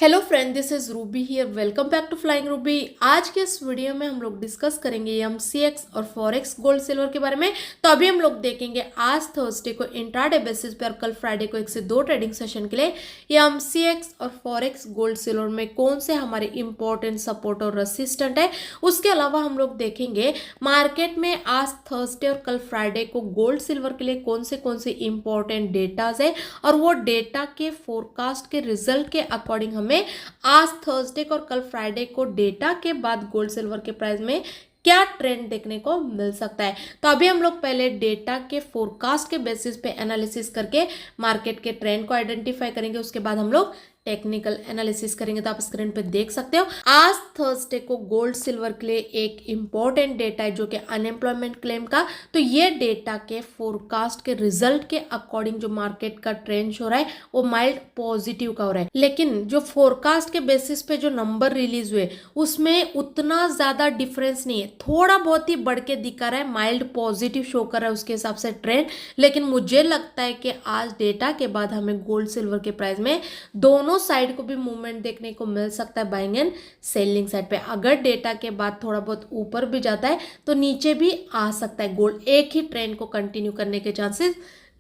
Hello friend, this is Ruby here. Welcome back to Flying Ruby. आज के इस video में हम लोग डिस्कस करेंगे एमसीएक्स और फॉरेक्स गोल्ड सिल्वर के बारे में। तो अभी हम लोग देखेंगे आज थर्सडे को इंट्राडे बेसिस पे और कल फ्राइडे को 1 से 2 ट्रेडिंग सेशन के लिए एमसीएक्स और फॉरेक्स गोल्ड सिल्वर में कौन से हमारे इंपॉर्टेंट सपोर्ट और रेसिस्टेंट है। उसके अलावा हम लोग देखेंगे मार्केट में आज थर्सडे और कल फ्राइडे को गोल्ड सिल्वर के लिए कौन से इंपॉर्टेंट डेटाज है और वो डेटा के फोरकास्ट के रिजल्ट के अकॉर्डिंग हमें आज थर्सडे को और कल फ्राइडे को डेटा के बाद गोल्ड सिल्वर के प्राइस में क्या ट्रेंड देखने को मिल सकता है। तो अभी हम लोग पहले डेटा के फोरकास्ट के बेसिस पे एनालिसिस करके मार्केट के ट्रेंड को आइडेंटिफाई करेंगे। उसके बाद हम लोग टेक्निकल एनालिसिस करेंगे। तो आप स्क्रीन पे देख सकते हो आज थर्सडे को गोल्ड सिल्वर के लिए एक इंपॉर्टेंट डेटा है जो कि अनएम्प्लॉयमेंट क्लेम का। तो ये डेटा के फोरकास्ट के रिजल्ट के अकॉर्डिंग जो मार्केट का ट्रेंड हो रहा है वो माइल्ड पॉजिटिव का हो रहा है, लेकिन जो फोरकास्ट के बेसिस पे जो नंबर रिलीज हुए उसमें उतना ज्यादा डिफरेंस नहीं है, थोड़ा बहुत ही बढ़ के दिखा रहा है, माइल्ड पॉजिटिव शो कर रहा है उसके हिसाब से ट्रेंड। लेकिन मुझे लगता है कि आज डेटा के बाद हमें गोल्ड सिल्वर के प्राइस में दोनों साइड को भी मूवमेंट देखने को मिल सकता है, बाइंग एंड सेलिंग साइड पे। अगर डेटा के बाद थोड़ा बहुत ऊपर भी जाता है तो नीचे भी आ सकता है। गोल्ड एक ही ट्रेंड को कंटिन्यू करने के चांसेस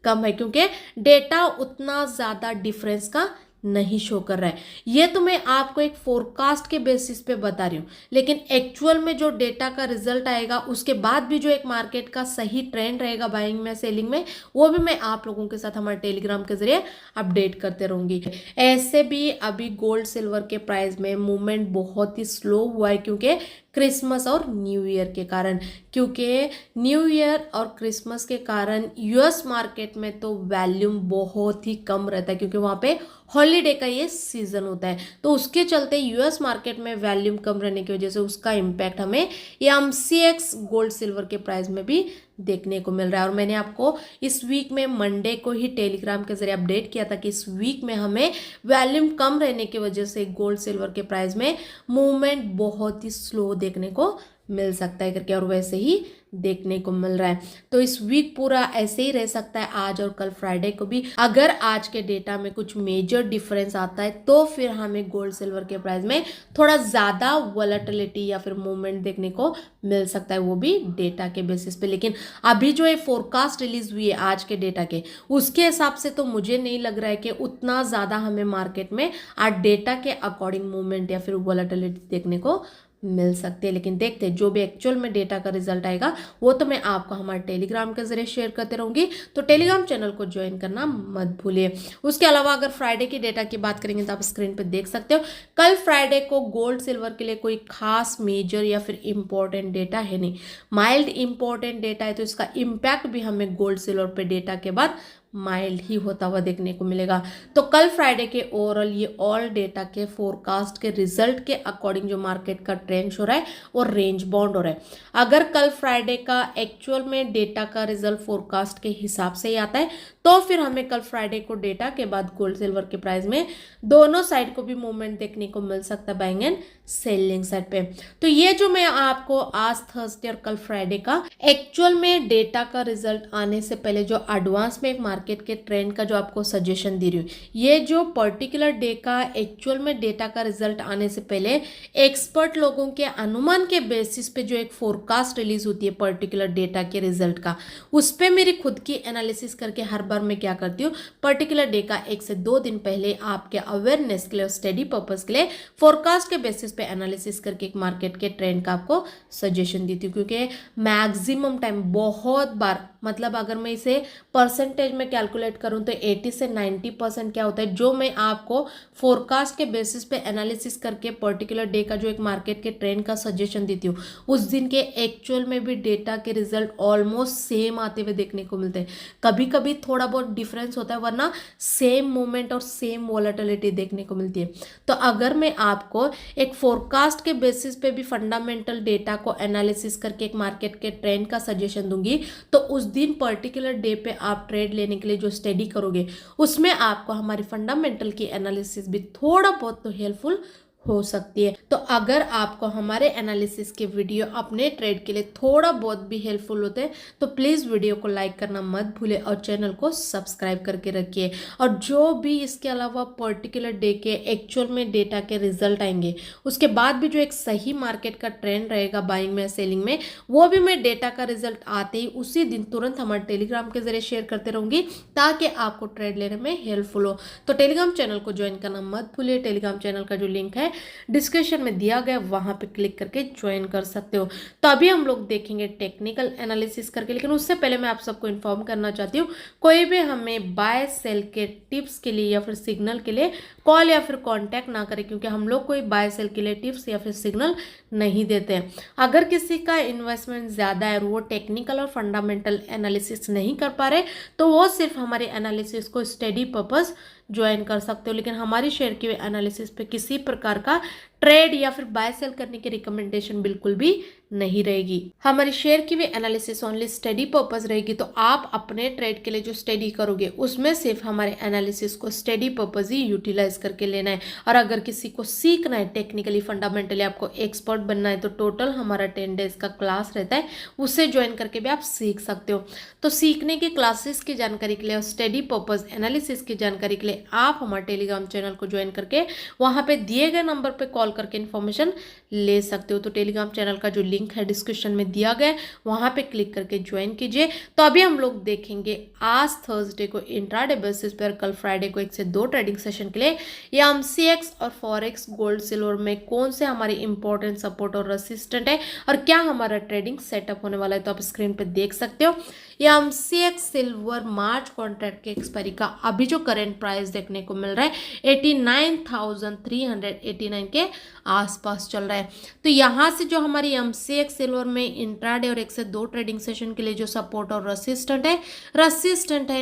कम है क्योंकि डेटा उतना ज्यादा डिफरेंस का नहीं शो कर रहा है। ये तो मैं आपको एक फोरकास्ट के बेसिस पे बता रही हूँ, लेकिन एक्चुअल में जो डेटा का रिजल्ट आएगा उसके बाद भी जो एक मार्केट का सही ट्रेंड रहेगा बाइंग में सेलिंग में, वो भी मैं आप लोगों के साथ हमारे टेलीग्राम के जरिए अपडेट करते रहूंगी। ऐसे भी अभी गोल्ड सिल्वर के प्राइस में मूवमेंट बहुत ही स्लो हुआ है क्योंकि क्रिसमस और न्यू ईयर के कारण। क्योंकि न्यू ईयर और क्रिसमस के कारण यूएस मार्केट में तो वैल्यूम बहुत ही कम रहता है क्योंकि वहाँ पे हॉलीडे का ये सीजन होता है। तो उसके चलते यूएस मार्केट में वैल्यूम कम रहने की वजह से उसका इम्पैक्ट हमें एमसीएक्स गोल्ड सिल्वर के प्राइस में भी देखने को मिल रहा है। और मैंने आपको इस वीक में मंडे को ही टेलीग्राम के जरिए अपडेट किया था कि इस वीक में हमें वैल्यूम कम रहने की वजह से गोल्ड सिल्वर के प्राइस में मूवमेंट बहुत ही स्लो देखने को मिल सकता है करके, और वैसे ही देखने को मिल रहा है। तो इस वीक पूरा ऐसे ही रह सकता है, आज और कल फ्राइडे को भी। अगर आज के डेटा में कुछ मेजर डिफरेंस आता है तो फिर हमें गोल्ड सिल्वर के प्राइस में थोड़ा ज्यादा वॉलेटिलिटी या फिर मूवमेंट देखने को मिल सकता है, वो भी डेटा के बेसिस पे। लेकिन अभी जो ये फोरकास्ट रिलीज हुई है आज के डेटा के, उसके हिसाब से तो मुझे नहीं लग रहा है कि उतना ज्यादा हमें मार्केट में आज डेटा के अकॉर्डिंग मूवमेंट या फिर वॉलेटिलिटी देखने को मिल सकती है। लेकिन देखते हैं जो भी एक्चुअल में डेटा का रिजल्ट आएगा वो तो मैं आपको हमारे टेलीग्राम के जरिए शेयर करते रहूंगी। तो टेलीग्राम चैनल को ज्वाइन करना मत भूलिए। उसके अलावा अगर फ्राइडे की डेटा की बात करेंगे तो आप स्क्रीन पे देख सकते हो कल फ्राइडे को गोल्ड सिल्वर के लिए कोई खास मेजर या फिर इंपॉर्टेंट डेटा है नहीं, माइल्ड इंपॉर्टेंट डेटा है। तो इसका इम्पैक्ट भी हमें गोल्ड सिल्वर पे डेटा के बाद माइल्ड ही होता हुआ देखने को मिलेगा। तो कल फ्राइडे के ओवरऑल ये ऑल डेटा के फोरकास्ट के रिजल्ट के अकॉर्डिंग जो मार्केट का ट्रेंड हो रहा है वो रेंज बाउंड हो रहा है। अगर कल फ्राइडे का एक्चुअल में डेटा का रिजल्ट फोरकास्ट के हिसाब से ही आता है तो फिर हमें कल फ्राइडे को डेटा के बाद गोल्ड सिल्वर के प्राइस में दोनों साइड को भी मूवमेंट देखने को मिल सकता है, बाइंग एंड सेलिंग साइड पे। तो ये जो मैं आपको आज थर्सडे और कल फ्राइडे का एक्चुअल में डेटा का रिजल्ट आने से पहले जो एडवांस में एक मार्केट के ट्रेंड का जो आपको सजेशन दे रही हूँ, ये जो पर्टिकुलर डे का एक्चुअल में डेटा का रिजल्ट आने से पहले एक्सपर्ट लोगों के अनुमान के बेसिस पे जो एक फोरकास्ट रिलीज होती है पर्टिकुलर डेटा के रिजल्ट का, उस पर मेरी खुद की एनालिसिस करके हर बार मैं क्या करती हूँ पर्टिकुलर डे का 1 से 2 दिन पहले आपके अवेयरनेस के लिए और स्टडी पर्पज के लिए फोरकास्ट के बेसिस पे एनालिसिस करके एक मार्केट के ट्रेंड का आपको सजेशन देती हूँ। क्योंकि मैक्सिमम टाइम बहुत बार, मतलब अगर मैं इसे परसेंटेज में कैलकुलेट करूं तो 80 से 90% क्या होता है जो मैं आपको फोरकास्ट के बेसिस पे एनालिसिस करके पर्टिकुलर डे का जो एक मार्केट के ट्रेंड का सजेशन देती हूँ, उस दिन के एक्चुअल में भी डेटा के रिजल्ट ऑलमोस्ट सेम आते हुए देखने को मिलते हैं। कभी कभी थोड़ा बहुत डिफरेंस होता है, वरना सेम मूवमेंट और सेम वॉलेटिलिटी देखने को मिलती है। तो अगर मैं आपको एक फोरकास्ट के बेसिस पे भी फंडामेंटल डेटा को एनालिसिस करके एक मार्केट के ट्रेंड का सजेशन दूंगी तो उस दिन पर्टिकुलर डे पे आप ट्रेड लेने के लिए जो स्टडी करोगे उसमें आपको हमारी फंडामेंटल की एनालिसिस भी थोड़ा बहुत तो हेल्पफुल हो सकती है। तो अगर आपको हमारे एनालिसिस के वीडियो अपने ट्रेड के लिए थोड़ा बहुत भी हेल्पफुल होते हैं तो प्लीज़ वीडियो को लाइक करना मत भूले और चैनल को सब्सक्राइब करके रखिए। और जो भी इसके अलावा पर्टिकुलर डे के एक्चुअल में डेटा के रिजल्ट आएंगे, उसके बाद भी जो एक सही मार्केट का ट्रेंड रहेगा बाइंग में सेलिंग में, वो भी मैं डेटा का रिजल्ट आते ही उसी दिन तुरंत हमारे टेलीग्राम के जरिए शेयर करते रहूंगी ताकि आपको ट्रेड लेने में हेल्पफुल हो। तो टेलीग्राम चैनल को ज्वाइन करना मत भूलिए। टेलीग्राम चैनल का जो लिंक है डिस्क्रिप्शन में दिया गया, वहां पे क्लिक करके ज्वाइन कर सकते हो। तो अभी हम लोग देखेंगे टेक्निकल एनालिसिस करके, लेकिन उससे पहले मैं आप सबको इन्फॉर्म करना चाहती हूँ, कोई भी हमें बाय सेल के टिप्स के लिए या फिर सिग्नल के लिए कॉल या फिर कांटेक्ट ना करें, क्योंकि हम लोग कोई बाय सेल के लिए टिप्स या फिर सिग्नल नहीं देते हैं। अगर किसी का इन्वेस्टमेंट ज़्यादा है और वो टेक्निकल और फंडामेंटल एनालिसिस नहीं कर पा रहे तो वो सिर्फ हमारे एनालिसिस को स्टडी पर्पस ज्वाइन कर सकते हो, लेकिन हमारी शेयर की हुई एनालिसिस पे किसी प्रकार का ट्रेड या फिर बाय सेल करने की रिकमेंडेशन बिल्कुल भी नहीं रहेगी। हमारी शेयर की हुई एनालिसिस ओनली स्टडी पर्पस रहेगी। तो आप अपने ट्रेड के लिए जो स्टडी करोगे उसमें सिर्फ हमारे एनालिसिस को स्टडी पर्पस ही यूटिलाइज करके लेना है। और अगर किसी को सीखना है टेक्निकली फंडामेंटली, आपको एक्सपर्ट बनना है, तो टोटल हमारा 10 डेज का क्लास रहता है, उससे ज्वाइन करके भी आप सीख सकते हो। तो सीखने की क्लासेस की जानकारी के लिए और स्टडी पर्पस एनालिसिस की जानकारी के लिए आप हमारे टेलीग्राम चैनल को ज्वाइन करके वहां पे दिए गए नंबर पे कॉल करके इन्फॉर्मेशन ले सकते हो। तो टेलीग्राम चैनल का जो लिंक है डिस्क्रिप्शन में दिया गया है, वहां पे क्लिक करके ज्वाइन कीजिए। तो अभी हम लोग देखेंगे आज थर्सडे को इंट्राडे बेसिस पर, कल फ्राइडे को 1 से 2 ट्रेडिंग सेशन के लिए या एमसीएक्स और फॉरेक्स गोल्ड सिल्वर में कौन से हमारे इंपॉर्टेंट सपोर्ट और रेसिस्टेंट है और क्या हमारा ट्रेडिंग सेटअप होने वाला है। तो आप स्क्रीन पे देख सकते हो या एमसीएक्स सिल्वर मार्च कॉन्ट्रैक्ट के एक्सपायरी का अभी जो करंट प्राइस देखने को मिल रहा है 89,389 के आसपास चल रहा है। तो यहाँ से जो हमारी एमसीएक्स सिल्वर में इंट्राडे और 1 से 2 ट्रेडिंग सेशन के लिए जो सपोर्ट और रेसिस्टेंट है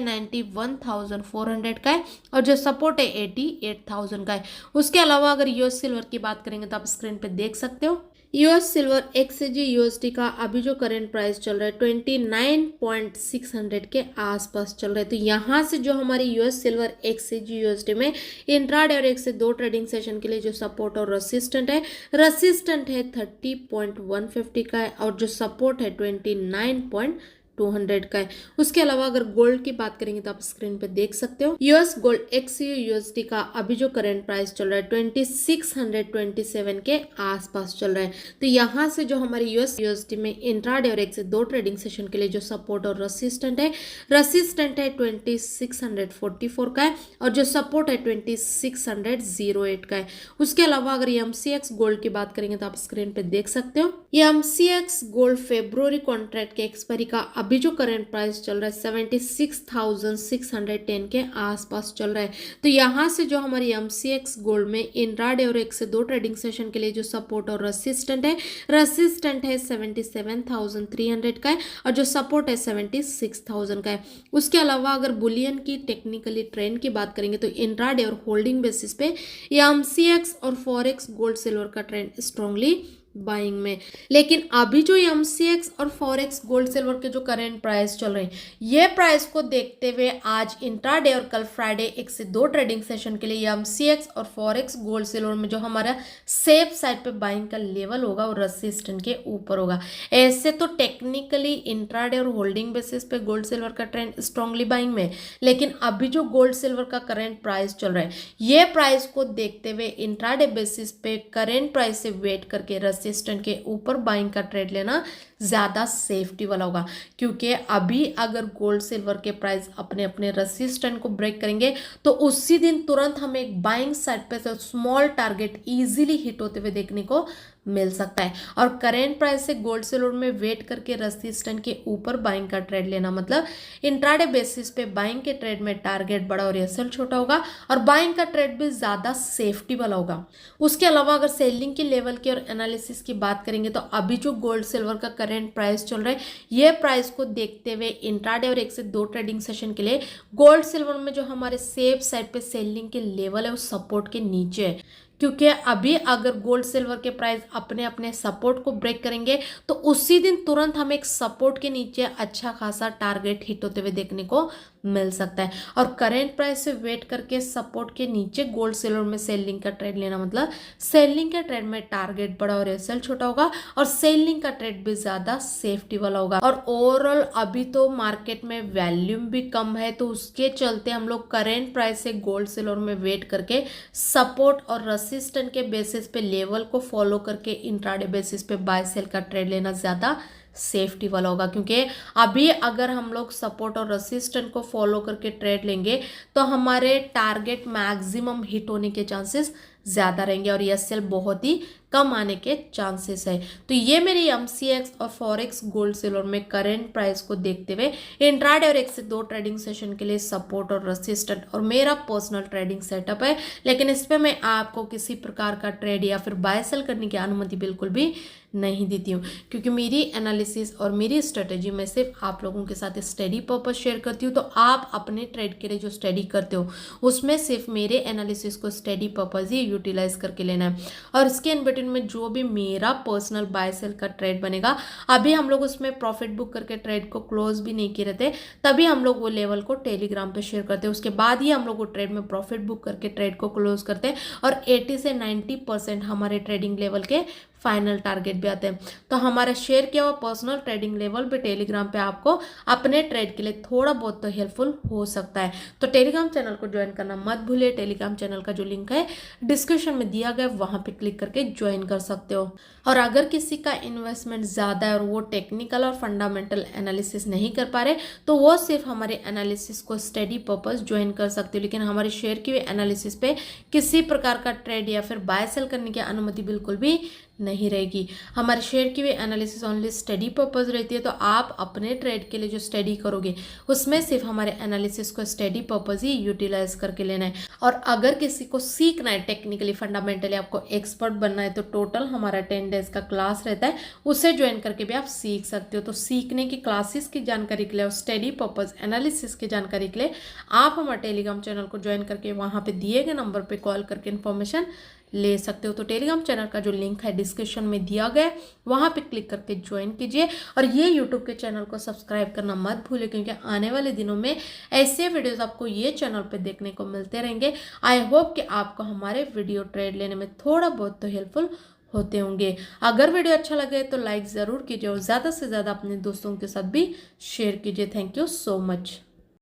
91,400 का है और जो सपोर्ट है 88,000 का है। उसके अलावा अगर यूएस सिल्वर की बात करेंगे तो आप स्क्रीन पे देख सकते हो यूएस सिल्वर एक्सजी यूएसडी का अभी जो करंट प्राइस चल रहा है 29,600 के आसपास चल रहा है। तो यहाँ से जो हमारी यूएस सिल्वर एक्सजी यूएसडी में इंट्राडे और 1 से 2 ट्रेडिंग सेशन के लिए जो सपोर्ट और रेसिस्टेंट है 30.150 का है और जो सपोर्ट है 29.200 का है। उसके अलावा अगर गोल्ड की बात करेंगे तो आप स्क्रीन पे देख सकते हो यूएस गोल्ड एक्सयू यूएसडी का अभी जो करंट प्राइस चल रहा है 2627 के आसपास चल रहा है। तो यहाँ से जो हमारी यूएस यूएसडी में इंट्राडे और 1 से 2 ट्रेडिंग सेशन के लिए जो सपोर्ट और रेसिस्टेंट है 2644 का है और जो सपोर्ट है 2608 का है। उसके अलावा अगर एमसीएक्स गोल्ड की बात करेंगे तो आप स्क्रीन पे देख सकते हो एमसीएक्स गोल्ड फेब्रुवरी कॉन्ट्रैक्ट के एक्सपायरी का अभी जो करंट प्राइस चल रहा है 76,610 के आसपास चल रहा है। तो यहाँ से जो हमारी एमसीएक्स गोल्ड में इंट्राडे और 1 से 2 ट्रेडिंग सेशन के लिए जो सपोर्ट और रेसिस्टेंट है 77,300 का है और जो सपोर्ट है 76,000 का है। उसके अलावा अगर बुलियन की टेक्निकली ट्रेंड की बात करेंगे तो इंट्राडे और होल्डिंग बेसिस पे एमसीएक्स और फॉरेक्स गोल्ड सिल्वर का ट्रेंड स्ट्रांगली बाइंग में। लेकिन अभी जो एमसीएक्स और फॉरेक्स गोल्ड सिल्वर के जो करंट प्राइस चल रहे हैं ये प्राइस को देखते हुए आज इंट्राडे और कल फ्राइडे 1 से 2 ट्रेडिंग सेशन के लिए एमसीएक्स और फॉरेक्स गोल्ड सिल्वर में जो हमारा सेफ साइड पे बाइंग का लेवल होगा वो रेसिस्टेंट के ऊपर होगा। ऐसे तो टेक्निकली इंट्राडे और होल्डिंग बेसिस पे गोल्ड सिल्वर का ट्रेंड स्ट्रांगली बाइंग में, लेकिन अभी जो गोल्ड सिल्वर का करंट प्राइस चल रहा है ये प्राइस को देखते हुए इंट्राडे बेसिस पे करंट प्राइस से वेट करके रेसिस्टेंट के ऊपर बाइंग का ट्रेड लेना ज़्यादा सेफ्टी वाला होगा, क्योंकि अभी अगर गोल्ड सिल्वर के प्राइस अपने अपने रेसिस्टेंट को ब्रेक करेंगे तो उसी दिन तुरंत हमें एक बाइंग साइड पे से स्मॉल टारगेट इजीली हिट होते हुए देखने को मिल सकता है। और करेंट प्राइस से गोल्ड सिल्वर में वेट करके रेसिस्टेंट के ऊपर बाइंग का ट्रेड लेना मतलब इंट्राडे बेसिस पे बाइंग के ट्रेड में टारगेट बड़ा और एसएल छोटा होगा और बाइंग का ट्रेड भी ज़्यादा सेफ्टी वाला होगा। उसके अलावा अगर सेलिंग की लेवल की और एनालिसिस की बात करेंगे तो अभी जो गोल्ड सिल्वर का करंट प्राइस चल रहा है ये प्राइस को देखते हुए इंट्राडे और 1 से 2 ट्रेडिंग सेशन के लिए गोल्ड सिल्वर में जो हमारे सेफ साइड पे सेलिंग के लेवल है उस सपोर्ट के नीचे है, क्योंकि अभी अगर गोल्ड सिल्वर के प्राइस अपने अपने सपोर्ट को ब्रेक करेंगे तो उसी दिन तुरंत हमें एक सपोर्ट के नीचे अच्छा खासा टारगेट हिट होते हुए देखने को मिल सकता है। और करेंट प्राइस से वेट करके सपोर्ट के नीचे गोल्ड सिल्वर में सेलिंग का ट्रेड लेना मतलब सेलिंग के ट्रेड में टारगेट बड़ा और एसएल छोटा होगा और सेलिंग का ट्रेड भी ज्यादा सेफ्टी वाला होगा। और ओवरऑल अभी तो मार्केट में वैल्यूम भी कम है, तो उसके चलते हम लोग करेंट प्राइस से गोल्ड सिल्वर में वेट करके सपोर्ट और रेसिस्टेंट के बेसिस पे लेवल को फॉलो करके इंट्राडे बेसिस पे बाय सेल का ट्रेड लेना ज्यादा सेफ्टी वाला होगा। क्योंकि अभी अगर हम लोग सपोर्ट और रेसिस्टेंट को फॉलो करके ट्रेड लेंगे तो हमारे टारगेट मैक्सिमम हिट होने के चांसेस ज़्यादा रहेंगे और एसएल बहुत ही कम आने के चांसेस है। तो ये मेरी एमसीएक्स और फॉरेक्स गोल्ड सिल्वर में करंट प्राइस को देखते हुए इंट्राडे और 1 से 2 ट्रेडिंग सेशन के लिए सपोर्ट और रेसिस्टेंट और मेरा पर्सनल ट्रेडिंग सेटअप है, लेकिन इस पे मैं आपको किसी प्रकार का ट्रेड या फिर बाय सेल करने की अनुमति बिल्कुल भी नहीं देती हूँ, क्योंकि मेरी एनालिसिस और मेरी स्ट्रेटेजी में सिर्फ आप लोगों के साथ स्टडी पर्पस शेयर करती हूँ। तो आप अपने ट्रेड के लिए जो स्टडी करते हो उसमें सिर्फ मेरे एनालिसिस को स्टडी पर्पस ही यूटिलाइज करके लेना है। और इसके इन बिटवीन में जो भी मेरा पर्सनल बाय सेल का ट्रेड बनेगा, अभी हम लोग उसमें प्रॉफिट बुक करके ट्रेड को क्लोज भी नहीं किए रहते, तभी हम लोग वो लेवल को टेलीग्राम पे शेयर करते हैं। उसके बाद ही हम लोग वो ट्रेड में प्रॉफिट बुक करके ट्रेड को क्लोज करते हैं और 80 से 90% हमारे ट्रेडिंग लेवल के फाइनल टारगेट भी आते हैं। तो हमारा शेयर किया हुआ पर्सनल ट्रेडिंग लेवल पे टेलीग्राम पे आपको अपने ट्रेड के लिए थोड़ा बहुत तो हेल्पफुल हो सकता है। तो टेलीग्राम चैनल को ज्वाइन करना मत भूलिए। टेलीग्राम चैनल का जो लिंक है डिस्क्रिप्शन में दिया गया, वहां पे क्लिक करके ज्वाइन कर सकते हो। और अगर किसी का इन्वेस्टमेंट ज़्यादा है और वो टेक्निकल और फंडामेंटल एनालिसिस नहीं कर पा रहे, तो वो सिर्फ हमारे एनालिसिस को स्टडी पर्पस ज्वाइन कर सकते हो, लेकिन हमारे शेयर की हुई एनालिसिस पे किसी प्रकार का ट्रेड या फिर बाय सेल करने की अनुमति बिल्कुल भी नहीं रहेगी। हमारे शेयर की हुई एनालिसिस ओनली स्टडी पर्पस रहती है। तो आप अपने ट्रेड के लिए जो स्टडी करोगे उसमें सिर्फ हमारे एनालिसिस को स्टडी पर्पस ही यूटिलाइज करके लेना है। और अगर किसी को सीखना है टेक्निकली फंडामेंटली, आपको एक्सपर्ट बनना है, तो टोटल हमारा 10 डेज का क्लास रहता है, उसे ज्वाइन करके भी आप सीख सकते हो। तो सीखने की क्लासेस की जानकारी के लिए और स्टडी पर्पस एनालिसिस की जानकारी के लिए आप हमारे टेलीग्राम चैनल को ज्वाइन करके वहाँ पे दिए गए नंबर पे कॉल करके इन्फॉर्मेशन ले सकते हो। तो टेलीग्राम चैनल का जो लिंक है डिस्क्रिप्शन में दिया गया है, वहाँ पे क्लिक करके ज्वाइन कीजिए। और ये यूट्यूब के चैनल को सब्सक्राइब करना मत भूलिए, क्योंकि आने वाले दिनों में ऐसे वीडियोस आपको ये चैनल पे देखने को मिलते रहेंगे। आई होप कि आपको हमारे वीडियो ट्रेड लेने में थोड़ा बहुत तो हेल्पफुल होते होंगे। अगर वीडियो अच्छा लगे तो लाइक ज़रूर कीजिए और ज़्यादा से ज़्यादा अपने दोस्तों के साथ भी शेयर कीजिए। Thank you so much.